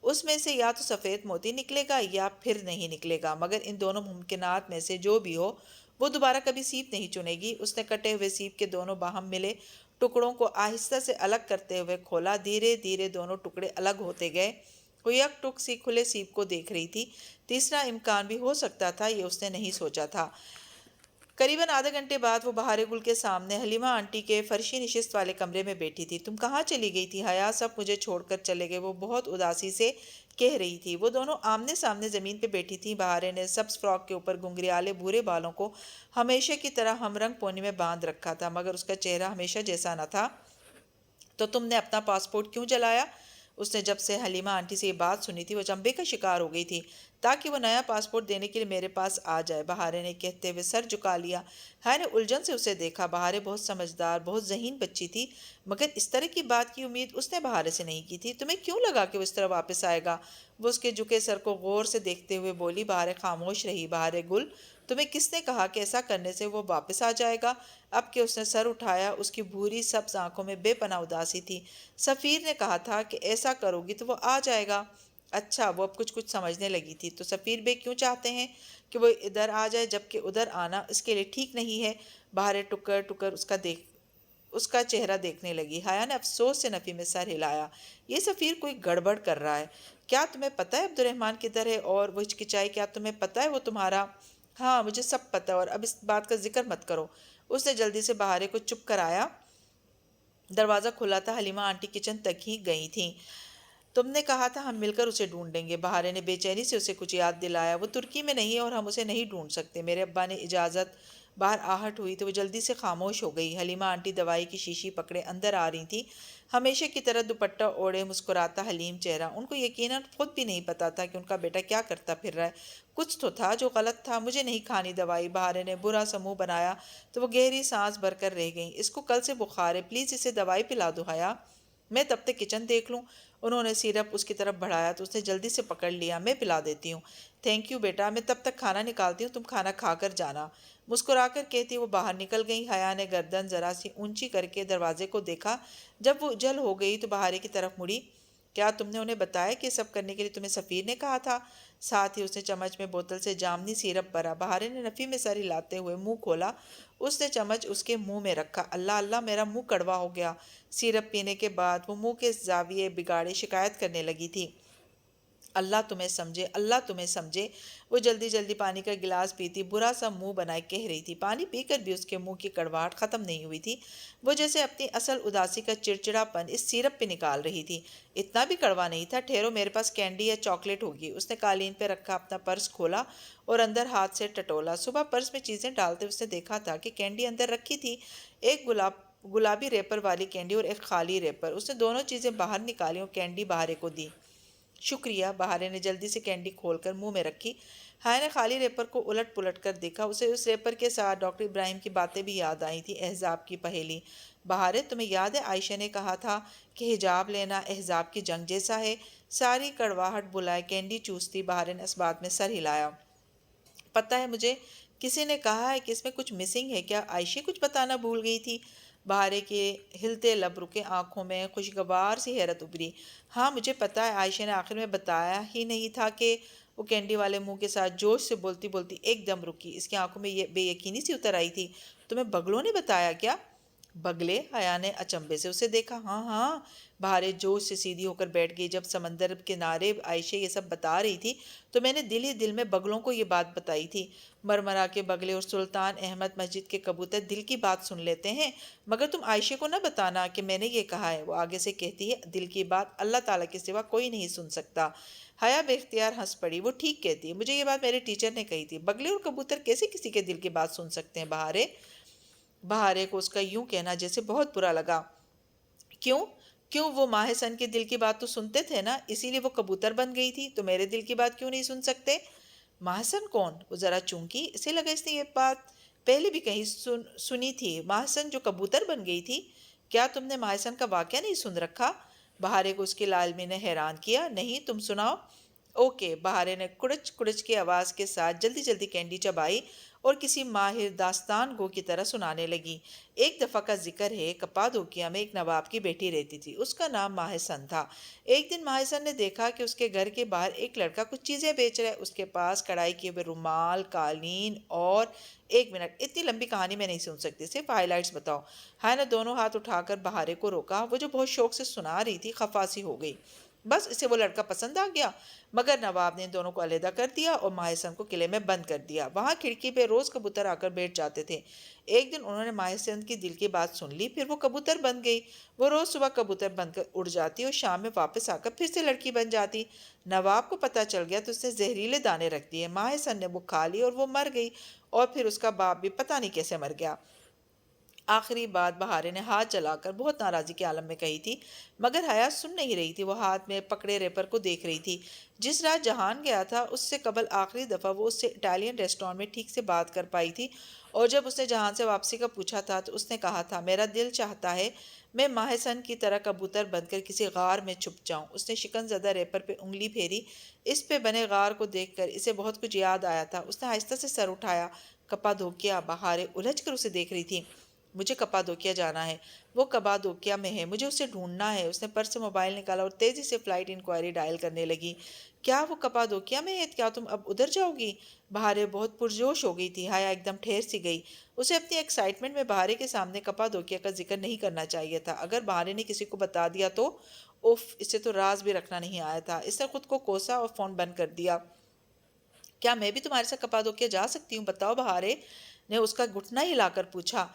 اس میں سے یا تو سفید موتی نکلے گا یا پھر نہیں نکلے گا، مگر ان دونوں ممکنات میں سے جو بھی ہو وہ دوبارہ کبھی سیپ نہیں چنے گی۔ اس نے کٹے ہوئے سیپ کے دونوں باہم ملے ٹکڑوں کو آہستہ سے الگ کرتے ہوئے کھولا۔ دھیرے دھیرے دونوں ٹکڑے الگ ہوتے گئے۔ وہ یک ٹک سی کھلے سیپ کو دیکھ رہی تھی۔ تیسرا امکان بھی ہو سکتا تھا، یہ اس نے نہیں سوچا تھا۔ قریباً آدھے گھنٹے بعد وہ بہار گل کے سامنے حلیمہ آنٹی کے فرشی نشست والے کمرے میں بیٹھی تھی۔ تم کہاں چلی گئی تھی حیا؟ سب مجھے چھوڑ کر چلے گئے، وہ بہت اداسی سے کہہ رہی تھی۔ وہ دونوں آمنے سامنے زمین پہ بیٹھی تھیں۔ بہارے نے سبز فراک کے اوپر گھنگریالے بھورے بالوں کو ہمیشہ کی طرح ہم رنگ پونی میں باندھ رکھا تھا، مگر اس کا چہرہ ہمیشہ جیسا نہ تھا۔ تو تم نے اپنا پاسپورٹ کیوں جلایا؟ اس نے جب سے حلیمہ آنٹی سے یہ بات سنی تھی وہ چنبے کا شکار ہو گئی تھی، تاکہ وہ نیا پاسپورٹ دینے کے لیے میرے پاس آ جائے، بہارے نے کہتے ہوئے سر جھکا لیا۔ حیا نے الجھن سے اسے دیکھا۔ بہارے بہت سمجھدار، بہت ذہین بچی تھی، مگر اس طرح کی بات کی امید اس نے بہارے سے نہیں کی تھی۔ تمہیں کیوں لگا کہ وہ اس طرح واپس آئے گا؟ وہ اس کے جھکے سر کو غور سے دیکھتے ہوئے بولی۔ بہارے خاموش رہی۔ بہارے گل، تمہیں کس نے کہا کہ ایسا کرنے سے وہ واپس آ جائے گا؟ اب کہ اس نے سر اٹھایا، اس کی بھوری سبز آنکھوں میں بے پناہ اداسی تھی۔ سفیر نے کہا تھا کہ ایسا کرو گی تو وہ آ جائے گا۔ اچھا، وہ اب کچھ سمجھنے لگی تھی۔ تو سفیر بے کیوں چاہتے ہیں کہ وہ ادھر آ جائے جبکہ ادھر آنا اس کے لیے ٹھیک نہیں ہے؟ بہارے ٹکر ٹکر اس کا چہرہ دیکھنے لگی۔ حیا نے افسوس سے نفی میں سر ہلایا۔ یہ سفیر کوئی گڑبڑ کر رہا ہے۔ کیا تمہیں پتہ ہے عبد الرحمن کدھر ہے؟ اور وہ ہچکچائی۔ کیا تمہیں پتہ ہے وہ تمہارا؟ ہاں مجھے سب پتہ ہے، اور اب اس بات کا ذکر مت کرو۔ اس نے جلدی سے بہارے کو چپ کرایا۔ دروازہ کھلا تھا، حلیمہ آنٹی کچن تک ہی گئی تھیں۔ تم نے کہا تھا ہم مل کر اسے ڈھونڈیں گے۔ بہارے نے بے چینی سے اسے کچھ یاد دلایا۔ وہ ترکی میں نہیں ہے اور ہم اسے نہیں ڈھونڈ سکتے۔ میرے ابا نے اجازت۔ باہر آہٹ ہوئی تو وہ جلدی سے خاموش ہو گئی۔ حلیمہ آنٹی دوائی کی شیشی پکڑے اندر آ رہی تھی، ہمیشہ کی طرح دوپٹہ اوڑھے، مسکراتا حلیم چہرہ۔ ان کو یقیناً خود بھی نہیں پتا تھا کہ ان کا بیٹا کیا کرتا پھر رہا ہے۔ کچھ تو تھا جو غلط تھا۔ مجھے نہیں کھانی دوائی۔ بہارے نے برا سا منہ بنایا تو وہ گہری سانس بھر کر رہ گئیں۔ اس کو کل سے بخار ہے، پلیز اسے دوائی پلا دو حیا۔ میں تب تک کچن دیکھ لوں۔ انہوں نے سیرپ اس کی طرف بڑھایا تو اس نے جلدی سے پکڑ لیا۔ میں پلا دیتی ہوں۔ تھینک یو بیٹا، میں تب تک کھانا نکالتی ہوں، تم کھانا کھا کر جانا۔ مسکرا کر کہتی وہ باہر نکل گئی۔ حیا نے گردن ذرا سی اونچی کر کے دروازے کو دیکھا۔ جب وہ اجل ہو گئی تو بہارے کی طرف مڑی۔ کیا تم نے انہیں بتایا کہ یہ سب کرنے کے لیے تمہیں سفیر نے کہا تھا؟ ساتھ ہی اس نے چمچ میں بوتل سے جامنی سیرپ بھرا۔ بہارے نے نفی میں سر ہلاتے ہوئے منہ کھولا۔ اس نے چمچ اس کے منہ میں رکھا۔ اللہ اللہ، میرا منہ کڑوا ہو گیا۔ سیرپ پینے کے بعد وہ منہ کے زاویے بگاڑے شکایت کرنے لگی تھی۔ اللہ تمہیں سمجھے، اللہ تمہیں سمجھے۔ وہ جلدی جلدی پانی کا گلاس پیتی برا سا منہ بنائے کہہ رہی تھی۔ پانی پی کر بھی اس کے منہ کی کڑواہٹ ختم نہیں ہوئی تھی۔ وہ جیسے اپنی اصل اداسی کا چڑچڑا پن اس سیرپ پہ نکال رہی تھی۔ اتنا بھی کڑوا نہیں تھا، ٹھہرو میرے پاس کینڈی یا چاکلیٹ ہوگی۔ اس نے قالین پہ رکھا اپنا پرس کھولا اور اندر ہاتھ سے ٹٹولا۔ صبح پرس میں چیزیں ڈالتے اس نے دیکھا تھا کہ کینڈی اندر رکھی تھی، ایک گلابی ریپر والی کینڈی اور ایک خالی ریپر۔ اس نے دونوں چیزیں باہر نکالی اور کینڈی بہارے کو دی۔ شکریہ۔ بہارے نے جلدی سے کینڈی کھول کر منہ میں رکھی۔ حیا نے خالی ریپر کو الٹ پلٹ کر دیکھا۔ اسے اس ریپر کے ساتھ ڈاکٹر ابراہیم کی باتیں بھی یاد آئی تھیں، احزاب کی پہیلی۔ بہارے، تمہیں یاد ہے عائشہ نے کہا تھا کہ حجاب لینا احزاب کی جنگ جیسا ہے؟ ساری کڑواہٹ بلائے کینڈی چوستی بہارے نے اس بات میں سر ہلایا۔ پتہ ہے مجھے، کسی نے کہا ہے کہ اس میں کچھ مسنگ ہے۔ کیا عائشہ کچھ بتانا بھول گئی تھی؟ بہارے کے ہلتے لب رکے آنکھوں میں خوشگوار سی حیرت ابھری۔ ہاں مجھے پتہ ہے، عائشہ نے آخر میں بتایا ہی نہیں تھا کہ… وہ کینڈی والے منہ کے ساتھ جوش سے بولتی بولتی ایک دم رکی۔ اس کی آنکھوں میں یہ بے یقینی سی اتر آئی تھی۔ تمہیں بگلوں نے بتایا کیا؟ بگلے؟ حیا نے اچنبے سے اسے دیکھا۔ ہاں ہاں۔ بہارے جوش سے سیدھی ہو کر بیٹھ گئی۔ جب سمندر کنارے عائشہ یہ سب بتا رہی تھی تو میں نے دل ہی دل میں بگلوں کو یہ بات بتائی تھی۔ مرمرا کے بگلے اور سلطان احمد مسجد کے کبوتر دل کی بات سن لیتے ہیں، مگر تم عائشہ کو نہ بتانا کہ میں نے یہ کہا ہے۔ وہ آگے سے کہتی ہے، دل کی بات اللہ تعالیٰ کے سوا کوئی نہیں سن سکتا۔ حیا بے اختیار ہنس پڑی۔ وہ ٹھیک کہتی ہے، مجھے یہ بات میرے ٹیچر نے کہی تھی۔ بگلے اور کبوتر کیسے کسی کے دل کی بات سن سکتے ہیں بہارے؟ بہارے کو اس کا یوں کہنا جیسے بہت برا لگا۔ کیوں؟ کیوں؟ وہ ماہ سن کے دل کی بات تو سنتے تھے نا، اسی لیے وہ کبوتر بن گئی تھی۔ تو میرے دل کی بات کیوں نہیں سن سکتے؟ ماہ سن کون؟ وہ ذرا چونکی، اسے لگا اس نے یہ بات پہلے بھی کہیں سنی تھی۔ ماہ سن جو کبوتر بن گئی تھی؟ کیا تم نے ماہ سن کا واقعہ نہیں سن رکھا؟ بہارے کو اس کی لالمی نے حیران کیا۔ نہیں، تم سناؤ۔ اوکے۔ بہارے نے کڑچ کڑچ کی آواز کے ساتھ جلدی جلدی کینڈی چبائی اور کسی ماہر داستان گو کی طرح سنانے لگی۔ ایک دفعہ کا ذکر ہے، کپادوکیا میں ایک نواب کی بیٹی رہتی تھی۔ اس کا نام ماہ سن تھا۔ ایک دن ماہ سن نے دیکھا کہ اس کے گھر کے باہر ایک لڑکا کچھ چیزیں بیچ رہا ہے۔ اس کے پاس کڑھائی کیے ہوئے رومال، قالین اور… ایک منٹ، اتنی لمبی کہانی میں نہیں سن سکتی، صرف ہائی لائٹس بتاؤ۔ حیا نے دونوں ہاتھ اٹھا کر بہارے کو روکا۔ وہ جو بہت شوق سے سنا رہی تھی خفا سی ہو گئی۔ بس اسے وہ لڑکا پسند آ گیا، مگر نواب نے ان دونوں کو علیحدہ کر دیا اور ماہ سن کو قلعے میں بند کر دیا۔ وہاں کھڑکی پہ روز کبوتر آ کر بیٹھ جاتے تھے۔ ایک دن انہوں نے ماہ سن کی دل کی بات سن لی، پھر وہ کبوتر بن گئی۔ وہ روز صبح کبوتر بن کر اڑ جاتی اور شام میں واپس آ کر پھر سے لڑکی بن جاتی۔ نواب کو پتہ چل گیا تو اس نے زہریلے دانے رکھ دیے۔ ماہ سن نے وہ کھا لی اور وہ مر گئی، اور پھر اس کا باپ بھی پتہ نہیں کیسے مر گیا۔ آخری بات بہارے نے ہاتھ جلا کر بہت ناراضی کے عالم میں کہی تھی، مگر حیا سن نہیں رہی تھی۔ وہ ہاتھ میں پکڑے ریپر کو دیکھ رہی تھی۔ جس رات جہان گیا تھا اس سے قبل آخری دفعہ وہ اس سے اٹالین ریسٹوران میں ٹھیک سے بات کر پائی تھی، اور جب اس نے جہان سے واپسی کا پوچھا تھا تو اس نے کہا تھا، میرا دل چاہتا ہے میں ماہ سن کی طرح کبوتر بن کر کسی غار میں چھپ جاؤں۔ اس نے شکن زدہ ریپر پہ انگلی پھیری۔ اس پہ بنے غار کو دیکھ کر اسے بہت کچھ یاد آیا تھا۔ اس نے آہستہ سے سر اٹھایا۔ کپادوکیا؟ بہارے الجھ کر اسے دیکھ رہی تھی۔ مجھے کپادوکیا جانا ہے۔ وہ کپادوکیا میں ہے، مجھے اسے ڈھونڈنا ہے۔ اس نے پرس سے موبائل نکالا اور تیزی سے فلائٹ انکوائری ڈائل کرنے لگی۔ کیا وہ کپادوکیا میں ہے؟ کیا تم اب ادھر جاؤ گی؟ بہارے بہت پرجوش ہو گئی تھی۔ حیا ایک دم ٹھہر سی گئی۔ اسے اپنی ایکسائٹمنٹ میں بہارے کے سامنے کپادوکیا کا ذکر نہیں کرنا چاہیے تھا۔ اگر بہارے نے کسی کو بتا دیا تو… اف، اسے تو راز بھی رکھنا نہیں آیا تھا۔ اس نے خود کو کوسا اور فون بند کر دیا۔ کیا میں بھی تمہارے ساتھ کپادوکیا جا سکتی ہوں؟ بتاؤ بہارے۔ نے اس کا گھٹنا ہلا کر پوچھا۔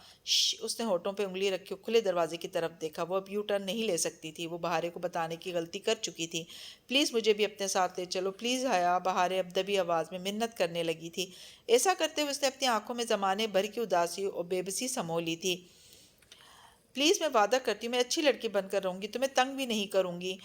اس نے ہونٹوں پہ انگلی رکھی کھلے دروازے کی طرف دیکھا۔ وہ اب یو ٹرن نہیں لے سکتی تھی، وہ بہارے کو بتانے کی غلطی کر چکی تھی۔ پلیز مجھے بھی اپنے ساتھ لے چلو، پلیز حیا، بہارے اب دبی آواز میں منت کرنے لگی تھی۔ ایسا کرتے ہوئے اس نے اپنی آنکھوں میں زمانے بھر کی اداسی اور بے بسی سمو لی تھی۔ پلیز میں وعدہ کرتی ہوں میں اچھی لڑکی بن کر رہوں گی، تمہیں تنگ بھی نہیں کروں گی۔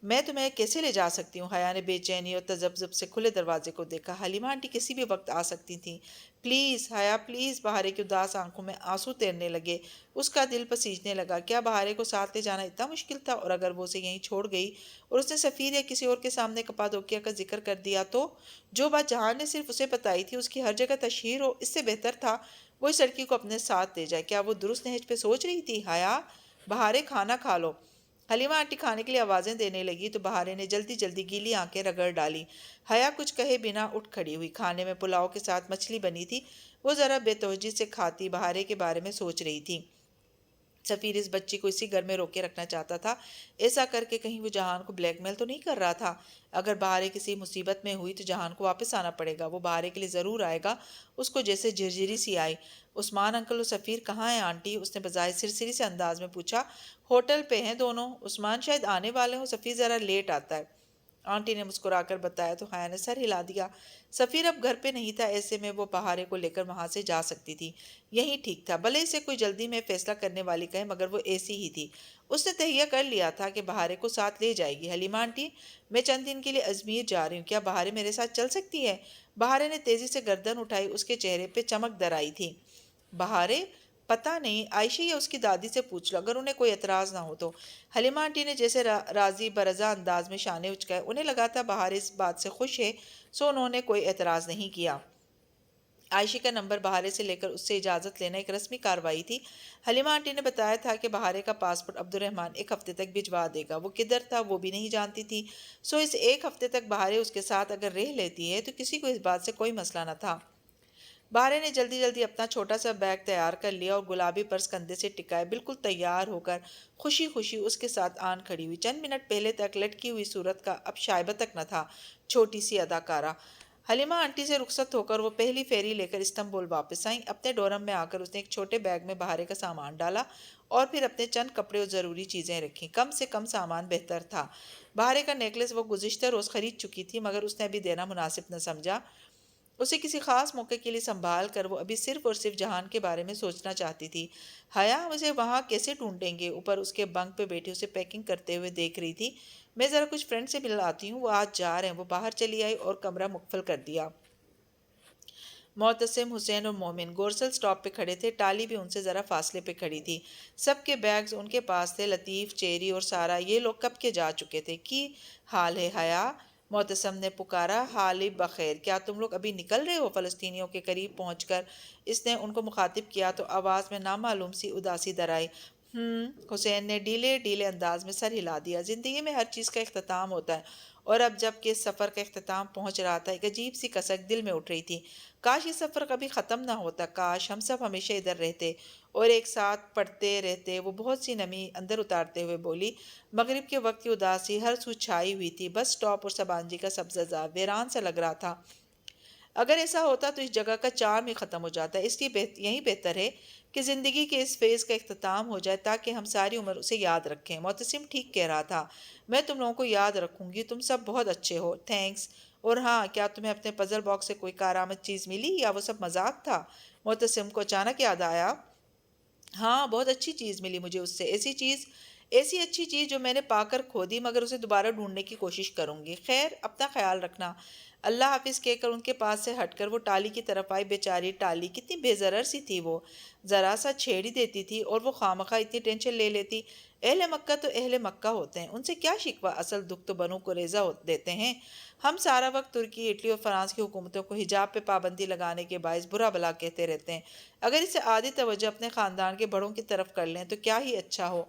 میں تمہیں کیسے لے جا سکتی ہوں؟ حیا نے بے چینی اور تذبذب سے کھلے دروازے کو دیکھا۔ حلیمہ آنٹی کسی بھی وقت آ سکتی تھیں۔ پلیز حیا پلیز، بہارے کی اداس آنکھوں میں آنسو تیرنے لگے۔ اس کا دل پسیجنے لگا۔ کیا بہارے کو ساتھ لے جانا اتنا مشکل تھا؟ اور اگر وہ اسے یہیں چھوڑ گئی اور اس نے سفیر یا کسی اور کے سامنے کپادوکیا کا ذکر کر دیا تو؟ جو بات جہان نے صرف اسے بتائی تھی اس کی ہر جگہ تشہیر ہو، اس سے بہتر تھا وہ اس لڑکی کو اپنے ساتھ لے جائے۔ کیا وہ درست نہج پہ سوچ رہی تھی؟ حیا، بہارے کھانا کھا لو۔ حلیمہ آنٹی کھانے کے لیے آوازیں دینے لگی تو بہارے نے جلدی جلدی گیلی آنکھیں رگڑ ڈالی۔ حیا کچھ کہے بنا اٹھ کھڑی ہوئی۔ کھانے میں پلاؤ کے ساتھ مچھلی بنی تھی، وہ ذرا بے توجہی سے کھاتی بہارے کے بارے میں سوچ رہی تھی۔ سفیر اس بچی کو اسی گھر میں روکے رکھنا چاہتا تھا، ایسا کر کے کہیں وہ جہان کو بلیک میل تو نہیں کر رہا تھا؟ اگر بہارے کسی مصیبت میں ہوئی تو جہان کو واپس آنا پڑے گا، وہ بہارے کے لیے ضرور آئے گا۔ اس کو جیسے جھرجھری سی آئی۔ عثمان انکل اور سفیر کہاں ہیں آنٹی؟ اس نے بظاہر سرسری سے انداز میں پوچھا۔ ہوٹل پہ ہیں دونوں، عثمان شاید آنے والے ہوں، سفیر ذرا لیٹ آتا ہے، آنٹی نے مسکرا کر بتایا تو حیا نے سر ہلا دیا۔ سفیر اب گھر پہ نہیں تھا، ایسے میں وہ بہارے کو لے کر وہاں سے جا سکتی تھی، یہی ٹھیک تھا۔ بھلے اسے کوئی جلدی میں فیصلہ کرنے والی کہے مگر وہ ایسی ہی تھی۔ اس نے تہیہ کر لیا تھا کہ بہارے کو ساتھ لے جائے گی۔ حلیمہ آنٹی، میں چند دن کے لیے اجمیر جا رہی ہوں، کیا بہارے میرے ساتھ چل سکتی ہے؟ بہارے نے تیزی سے گردن اٹھائی، اس کے چہرے پہ چمک در آئی تھی۔ بہارے؟ پتہ نہیں، عائشہ یا اس کی دادی سے پوچھ لو اگر انہیں کوئی اعتراض نہ ہو تو۔ حلیمہ آنٹی نے جیسے راضی برضا انداز میں شانے اچکائے۔ انہیں لگا تھا بہارے اس بات سے خوش ہے، سو انہوں نے کوئی اعتراض نہیں کیا۔ عائشہ کا نمبر بہارے سے لے کر اس سے اجازت لینا ایک رسمی کارروائی تھی۔ حلیمہ آنٹی نے بتایا تھا کہ بہارے کا پاسپورٹ عبد الرحمن ایک ہفتے تک بھجوا دے گا۔ وہ کدھر تھا وہ بھی نہیں جانتی تھی، سو اس ایک ہفتے تک بہارے اس کے ساتھ اگر رہ لیتی ہے تو کسی کو اس بات سے کوئی مسئلہ نہ تھا۔ بہارے نے جلدی جلدی اپنا چھوٹا سا بیگ تیار کر لیا اور گلابی پرس کندھے سے ٹکائے بالکل تیار ہو کر خوشی خوشی اس کے ساتھ آن کھڑی ہوئی۔ چند منٹ پہلے تک لٹکی ہوئی صورت کا اب شائبہ تک نہ تھا، چھوٹی سی اداکارہ۔ حلیمہ آنٹی سے رخصت ہو کر وہ پہلی فیری لے کر استنبول واپس آئیں۔ اپنے ڈورم میں آ کر اس نے ایک چھوٹے بیگ میں بہارے کا سامان ڈالا اور پھر اپنے چند کپڑے اور ضروری چیزیں رکھیں۔ کم سے کم سامان بہتر تھا۔ بہارے کا نیکلس وہ گزشتہ روز خرید چکی تھی مگر اس نے ابھی دینا مناسب نہ سمجھا۔ اسے کسی خاص موقع کے لیے سنبھال کر وہ ابھی صرف اور صرف جہان کے بارے میں سوچنا چاہتی تھی۔ حیا، اسے وہاں کیسے ڈھونڈیں گے؟ اوپر اس کے بنک پہ بیٹھی اسے پیکنگ کرتے ہوئے دیکھ رہی تھی۔ میں ذرا کچھ فرینڈ سے مل آتی ہوں، وہ آج جا رہے ہیں۔ وہ باہر چلی آئی اور کمرہ مقفل کر دیا۔ معتصم، حسین اور مومن گورسل سٹاپ پہ کھڑے تھے، ٹالی بھی ان سے ذرا فاصلے پہ کھڑی تھی۔ سب کے بیگز ان کے پاس تھے، لطیف، چیری اور سارا، یہ لوگ کب کے جا چکے تھے۔ کی حال ہے حیا؟ معتصم نے پکارا۔ حال بخیر، کیا تم لوگ ابھی نکل رہے ہو؟ فلسطینیوں کے قریب پہنچ کر اس نے ان کو مخاطب کیا تو آواز میں نامعلوم سی اداسی در آئی۔ حسین نے ڈھیلے ڈھیلے انداز میں سر ہلا دیا۔ زندگی میں ہر چیز کا اختتام ہوتا ہے اور اب جب کہ اس سفر کا اختتام پہنچ رہا تھا ایک عجیب سی کسک دل میں اٹھ رہی تھی۔ کاش یہ سفر کبھی ختم نہ ہوتا، کاش ہم سب ہمیشہ ادھر رہتے اور ایک ساتھ پڑھتے رہتے۔ وہ بہت سی نمی اندر اتارتے ہوئے بولی۔ مغرب کے وقت کی اداسی ہر سو چھائی ہوئی تھی، بس سٹاپ اور سبانجی کا سبزہ ویران سا لگ رہا تھا۔ اگر ایسا ہوتا تو اس جگہ کا چارم ہی ختم ہو جاتا، اس لیے یہی بہتر ہے کہ زندگی کے اس فیز کا اختتام ہو جائے تاکہ ہم ساری عمر اسے یاد رکھیں۔ معتصم ٹھیک کہہ رہا تھا، میں تم لوگوں کو یاد رکھوں گی، تم سب بہت اچھے ہو، تھینکس۔ اور ہاں، کیا تمہیں اپنے پزل باکس سے کوئی کارآمد چیز ملی یا وہ سب مذاق تھا؟ معتصم کو اچانک یاد آیا۔ ہاں، بہت اچھی چیز ملی مجھے اس سے، ایسی اچھی چیز جو میں نے پا کر کھو دی، مگر اسے دوبارہ ڈھونڈنے کی کوشش کروں گی۔ خیر، اپنا خیال رکھنا۔ اللہ حافظ کہہ کر ان کے پاس سے ہٹ کر وہ ٹالی کی طرف آئی۔ بیچاری ٹالی، کتنی بے ضرر سی تھی وہ، ذرا سا چھیڑ ہی دیتی تھی اور وہ خواہ اتنی ٹینشن لے لیتی۔ اہل مکہ تو اہل مکہ ہوتے ہیں، ان سے کیا شکوہ، اصل دکھ تو بنو قریظہ دیتے ہیں۔ ہم سارا وقت ترکی، اٹلی اور فرانس کی حکومتوں کو حجاب پہ پابندی لگانے کے باعث برا بھلا کہتے رہتے ہیں، اگر اسے آدھی توجہ اپنے خاندان کے بڑوں کی طرف کر لیں تو کیا ہی اچھا ہو۔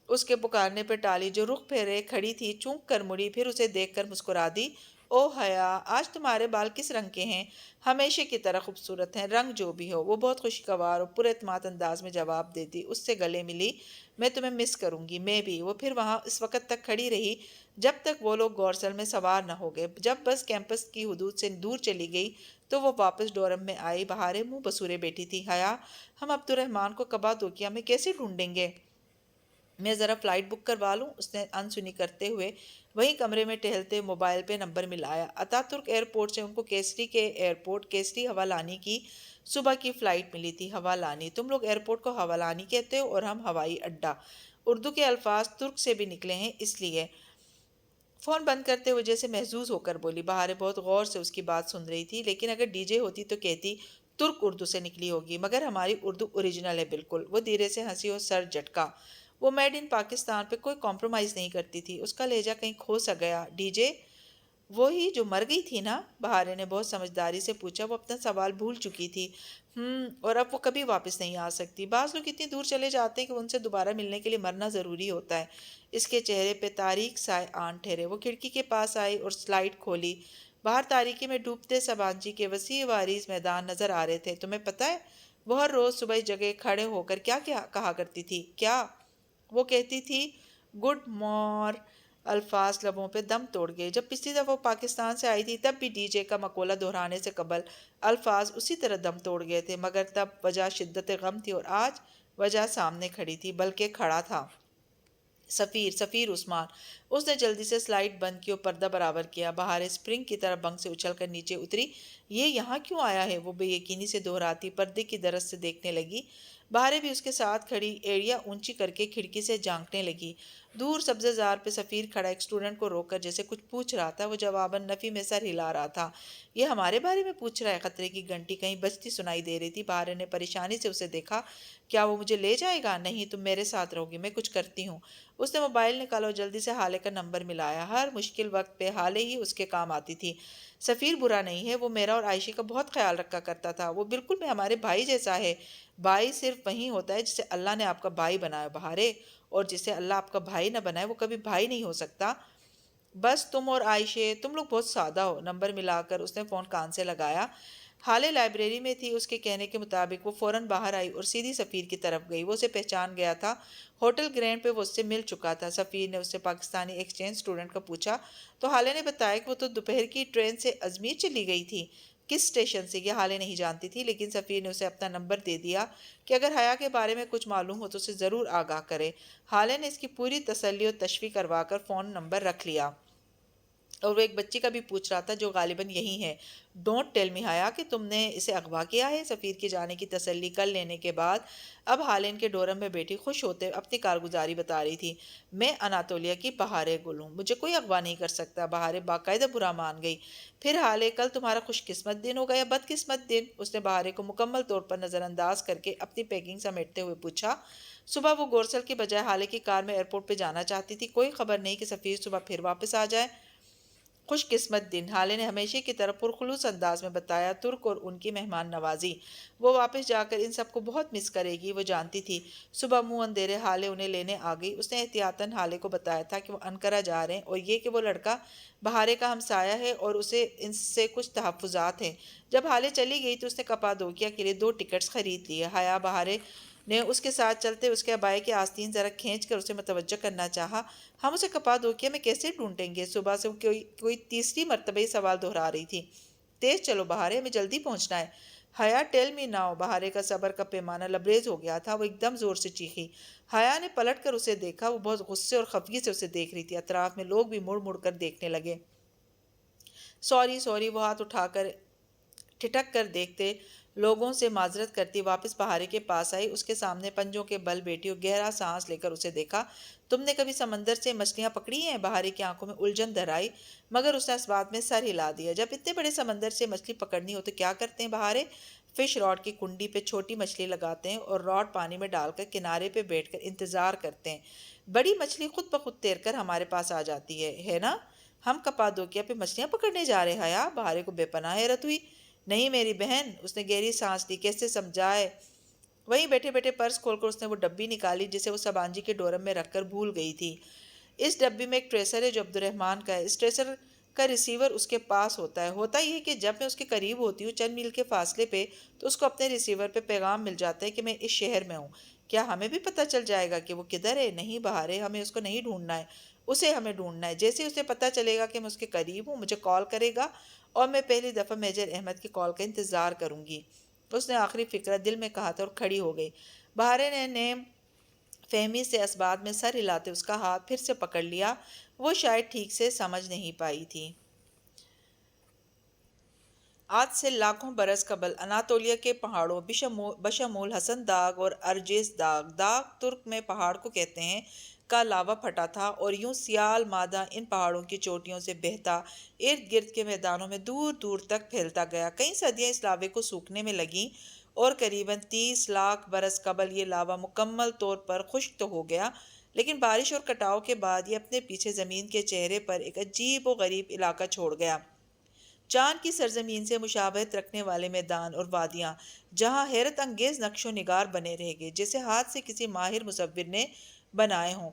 اس کے پکارنے پہ ٹالی جو رخ پھیرے کھڑی تھی چونک کر مڑی، پھر اسے دیکھ کر مسکرا دی۔ او حیا، آج تمہارے بال کس رنگ کے ہیں؟ ہمیشہ کی طرح خوبصورت ہیں، رنگ جو بھی ہو۔ وہ بہت خوشگوار اور پر اعتماد انداز میں جواب دیتی، اس سے گلے ملی۔ میں تمہیں مس کروں گی، میں بھی۔ وہ پھر وہاں اس وقت تک کھڑی رہی جب تک وہ لوگ گورسل میں سوار نہ ہو گئے۔ جب بس کیمپس کی حدود سے دور چلی گئی تو وہ واپس ڈورم میں آئی۔ بہارے منہ بسورے بیٹھی تھی۔ حیا، ہم عبد الرحمن کو کپادوکیا میں کیسے ڈھونڈیں گے؟ میں ذرا فلائٹ بک کروا لوں؟ اس نے انسنی کرتے ہوئے وہیں کمرے میں ٹہلتے موبائل پہ نمبر ملایا۔ اتا ترک ایئرپورٹ سے ان کو کیسری کے ایئرپورٹ کیسری حوالانی کی صبح کی فلائٹ ملی تھی۔ حوالانی؟ تم لوگ ایئرپورٹ کو حوالانی کہتے ہو اور ہم ہوائی اڈا۔ اردو کے الفاظ ترک سے بھی نکلے ہیں اس لیے۔ فون بند کرتے ہوئے جیسے محظوظ ہو کر بولی۔ بہارے بہت غور سے اس کی بات سن رہی تھی۔ لیکن اگر ڈی جے ہوتی تو کہتی ترک اردو سے نکلی ہوگی، مگر ہماری اردو اوریجنل ہے بالکل۔ وہ دھیرے سے ہنسی اور سر جھٹکا۔ وہ میڈ ان پاکستان پہ کوئی کمپرومائز نہیں کرتی تھی۔ اس کا لہجہ کہیں کھو سا گیا۔ D J? وہی جو مر گئی تھی نا؟ بہارے نے بہت سمجھداری سے پوچھا۔ وہ اپنا سوال بھول چکی تھی۔ اور اب وہ کبھی واپس نہیں آ سکتی۔ بعض لوگ اتنی دور چلے جاتے ہیں کہ ان سے دوبارہ ملنے کے لیے مرنا ضروری ہوتا ہے۔ اس کے چہرے پہ تاریک سائے آن ٹھہرے۔ وہ کھڑکی کے پاس آئی اور سلائڈ کھولی۔ باہر تاریکی میں ڈوبتے سبانجی کے وسیع وعریض میدان نظر آ رہے تھے۔ تمہیں پتہ ہے وہ ہر روز صبح اس جگہ کھڑے ہو کر کیا کیا کہا کرتی تھی؟ کیا؟ وہ کہتی تھی گڈ مور۔ الفاظ لبوں پہ دم توڑ گئے۔ جب پچھلی دفعہ وہ پاکستان سے آئی تھی تب بھی ڈی جے کا مقولہ دہرانے سے قبل الفاظ اسی طرح دم توڑ گئے تھے، مگر تب وجہ شدت غم تھی اور آج وجہ سامنے کھڑی تھی، بلکہ کھڑا تھا سفیر عثمان۔ اس نے جلدی سے سلائڈ بند کی اور پردہ برابر کیا۔ بہار اسپرنگ کی طرح بنک سے اچھل کر نیچے اتری۔ یہ یہاں کیوں آیا ہے؟ وہ بے یقینی سے دہراتی پردے کی درز سے دیکھنے لگی۔ بہارے بھی اس کے ساتھ کھڑی ایڑیاں اونچی کر کے کھڑکی سے جھانکنے لگی۔ دور سبزہ زار پہ سفیر کھڑا ایک اسٹوڈنٹ کو روک کر جیسے کچھ پوچھ رہا تھا۔ وہ جواباً نفی میں سر ہلا رہا تھا۔ یہ ہمارے بارے میں پوچھ رہا ہے؟ خطرے کی گھنٹی کہیں بجتی سنائی دے رہی تھی۔ بہارے نے پریشانی سے اسے دیکھا۔ کیا وہ مجھے لے جائے گا؟ نہیں، تم میرے ساتھ رہو گی، میں کچھ کرتی ہوں۔ اس نے موبائل نکالا اور جلدی سے حالے کا نمبر ملایا۔ ہر مشکل وقت پہ حالے ہی اس کے کام آتی تھی۔ سفیر برا نہیں ہے، وہ میرا اور عائشی کا بہت خیال رکھا کرتا تھا۔ وہ بالکل میں ہمارے بھائی جیسا ہے۔ بھائی صرف وہی ہوتا ہے جسے اللہ نے آپ کا بھائی بنایا بہارے، اور جسے اللہ آپ کا بھائی نہ بنائے وہ کبھی بھائی نہیں ہو سکتا۔ بس تم اور عائشہ، تم لوگ بہت سادہ ہو۔ نمبر ملا کر اس نے فون کان سے لگایا۔ حالے لائبریری میں تھی۔ اس کے کہنے کے مطابق وہ فوراً باہر آئی اور سیدھی سفیر کی طرف گئی۔ وہ اسے پہچان گیا تھا۔ ہوٹل گرینڈ پہ وہ اس سے مل چکا تھا۔ سفیر نے اس سے پاکستانی ایکسچینج اسٹوڈنٹ کا پوچھا تو حالے نے بتایا کہ وہ تو دوپہر کی ٹرین سے ازمیر چلی گئی تھی۔ کس اسٹیشن سے؟ یہ حالے نہیں جانتی تھی، لیکن سفیر نے اسے اپنا نمبر دے دیا کہ اگر حیا کے بارے میں کچھ معلوم ہو تو اسے ضرور آگاہ کرے۔ حالے نے اس کی پوری تسلی اور تشویق کروا کر فون نمبر رکھ لیا، اور وہ ایک بچی کا بھی پوچھ رہا تھا جو غالباً یہی ہے۔ ڈونٹ ٹیل می حیا کہ تم نے اسے اغوا کیا ہے۔ سفیر کی جانے کی تسلی کر لینے کے بعد اب حالین کے ڈورم میں بیٹھی خوش ہوتے اپنی کارگزاری بتا رہی تھی۔ میں اناتولیا کی بہارے گل ہوں، مجھے کوئی اغوا نہیں کر سکتا۔ بہارے باقاعدہ برا مان گئی۔ پھر حالے، کل تمہارا خوش قسمت دن ہوگا یا بد قسمت دن؟ اس نے بہارے کو مکمل طور پر نظر انداز کر کے اپنی پیکنگ سمیٹتے ہوئے پوچھا۔ صبح وہ گورسل کے بجائے حالے کی کار میں ایئرپورٹ پہ جانا چاہتی تھی۔ کوئی خبر نہیں کہ سفیر صبح پھر واپس آ جائے۔ خوش قسمت دن، حالے نے ہمیشہ کی طرح پرخلوص انداز میں بتایا۔ ترک اور ان کی مہمان نوازی۔ وہ واپس جا کر ان سب کو بہت مس کرے گی، وہ جانتی تھی۔ صبح منہ اندھیرے حالے انہیں لینے آ گئی۔ اس نے احتیاطاً حالے کو بتایا تھا کہ وہ انقرہ جا رہے ہیں اور یہ کہ وہ لڑکا بہارے کا ہمسایہ ہے اور اسے ان سے کچھ تحفظات ہیں۔ جب حالے چلی گئی تو اس نے کپادوکیا کے لیے 2 ٹکٹس خرید لیے۔ حیا، بہارے نے اس کے ساتھ چلتے اس کے عبائے کے آستین ذرا کھینچ کر اسے متوجہ کرنا چاہا۔ ہم اسے کپادوکیا میں کیسے ڈھونڈیں گے؟ صبح سے وہ کوئی تیسری مرتبہ یہ سوال دہرا رہی تھی۔ تیز چلو بہارے، ہمیں جلدی پہنچنا ہے۔ حیا، ٹیل می ناؤ۔ بہارے کا صبر کا پیمانہ لبریز ہو گیا تھا۔ وہ ایک دم زور سے چیخی۔ حیا نے پلٹ کر اسے دیکھا۔ وہ بہت غصے اور خفگی سے اسے دیکھ رہی تھی۔ اطراف میں لوگ بھی مڑ مڑ کر دیکھنے لگے۔ سوری، وہ ہاتھ اٹھا کر ٹھٹک کر دیکھتے لوگوں سے معذرت کرتی واپس بہارے کے پاس آئی۔ اس کے سامنے پنجوں کے بل بیٹھی اور گہرا سانس لے کر اسے دیکھا۔ تم نے کبھی سمندر سے مچھلیاں پکڑی ہیں؟ بہارے کی آنکھوں میں الجھن دھر آئی، مگر اس نے اس بات میں سر ہلا دیا۔ جب اتنے بڑے سمندر سے مچھلی پکڑنی ہو تو کیا کرتے ہیں بہارے؟ فش راڈ کی کنڈی پہ چھوٹی مچھلی لگاتے ہیں اور راڈ پانی میں ڈال کر کنارے پہ بیٹھ کر انتظار کرتے ہیں۔ بڑی مچھلی خود بخود تیر کر ہمارے پاس آ جاتی ہے نا؟ ہم کپادوکیا پہ مچھلیاں پکڑنے جا رہے ہیں حیا؟ بہارے کو بے پناہ حیرت ہوئی۔ نہیں میری بہن، اس نے گہری سانس لی، کیسے سمجھائے؟ وہیں بیٹھے بیٹھے پرس کھول کر اس نے وہ ڈبی نکالی جسے وہ سبانجی کے ڈورم میں رکھ کر بھول گئی تھی۔ اس ڈبی میں ایک ٹریسر ہے جو عبد الرحمن کا ہے۔ اس ٹریسر کا ریسیور اس کے پاس ہوتا ہے۔ ہوتا یہ کہ جب میں اس کے قریب ہوتی ہوں چند میل کے فاصلے پہ، تو اس کو اپنے ریسیور پہ پیغام مل جاتا ہے کہ میں اس شہر میں ہوں۔ کیا ہمیں بھی پتہ چل جائے گا کہ وہ کدھر ہے؟ نہیں بہارے، ہمیں اس کو نہیں ڈھونڈنا ہے، اسے ہمیں ڈھونڈنا ہے۔ جیسے اسے پتہ چلے گا کہ میں اس کے قریب ہوں، مجھے کال کرے گا اور میں پہلی دفعہ میجر احمد کی کال کا انتظار کروں گی۔ اس نے آخری فکرہ دل میں کہا تھا اور کھڑی ہو گئی۔ بہارے نے نیم فہمی سے اسبات میں سر ہلاتے اس کا ہاتھ پھر سے پکڑ لیا۔ وہ شاید ٹھیک سے سمجھ نہیں پائی تھی۔ آج سے لاکھوں برس قبل اناتولیہ کے پہاڑوں بشمول حسن داغ اور ارجیس داغ ترک میں پہاڑ کو کہتے ہیں کا لاوا پھٹا تھا اور یوں سیال مادہ ان پہاڑوں کی چوٹیوں سے بہتا ارد گرد کے میدانوں میں دور دور تک پھیلتا گیا۔ کئی صدیاں اس لاوے کو سوکھنے میں لگیں اور قریباً 30 لاکھ برس قبل یہ لاوا مکمل طور پر خشک تو ہو گیا، لیکن بارش اور کٹاؤ کے بعد یہ اپنے پیچھے زمین کے چہرے پر ایک عجیب و غریب علاقہ چھوڑ گیا۔ چاند کی سرزمین سے مشابہت رکھنے والے میدان اور وادیاں جہاں حیرت انگیز نقش و نگار بنے رہ گئے، جیسے ہاتھ سے کسی ماہر مصور نے بنائے ہوں۔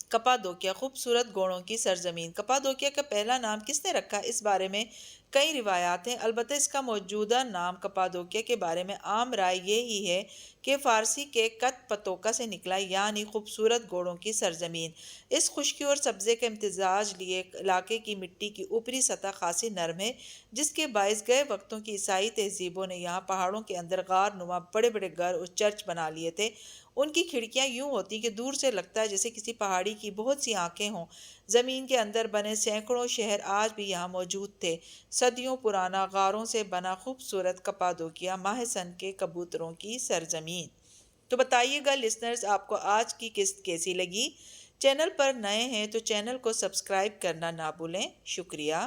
کپادوکیا، خوبصورت گھوڑوں کی سرزمین۔ کپادوکیا کا پہلا نام کس نے رکھا، اس بارے میں کئی روایات ہیں، البتہ اس کا موجودہ نام کپادوکیا کے بارے میں عام رائے یہی ہے کہ فارسی کے کت پتوکا سے نکلا، یعنی خوبصورت گھوڑوں کی سرزمین۔ اس خشکی اور سبزے کا امتزاج لیے علاقے کی مٹی کی اوپری سطح خاصی نرم ہے، جس کے باعث گئے وقتوں کی عیسائی تہذیبوں نے یہاں پہاڑوں کے اندر غار نما بڑے بڑے گھر اور چرچ بنا لیے تھے۔ ان کی کھڑکیاں یوں ہوتی کہ دور سے لگتا ہے جیسے کسی پہاڑی کی بہت سی آنکھیں ہوں۔ زمین کے اندر بنے سینکڑوں شہر آج بھی یہاں موجود تھے۔ صدیوں پرانا غاروں سے بنا خوبصورت کپادوکیا، ماہ سن کے کبوتروں کی سرزمین۔ تو بتائیے گا لسنرز، آپ کو آج کی قسط کیسی لگی؟ چینل پر نئے ہیں تو چینل کو سبسکرائب کرنا نہ بھولیں۔ شکریہ۔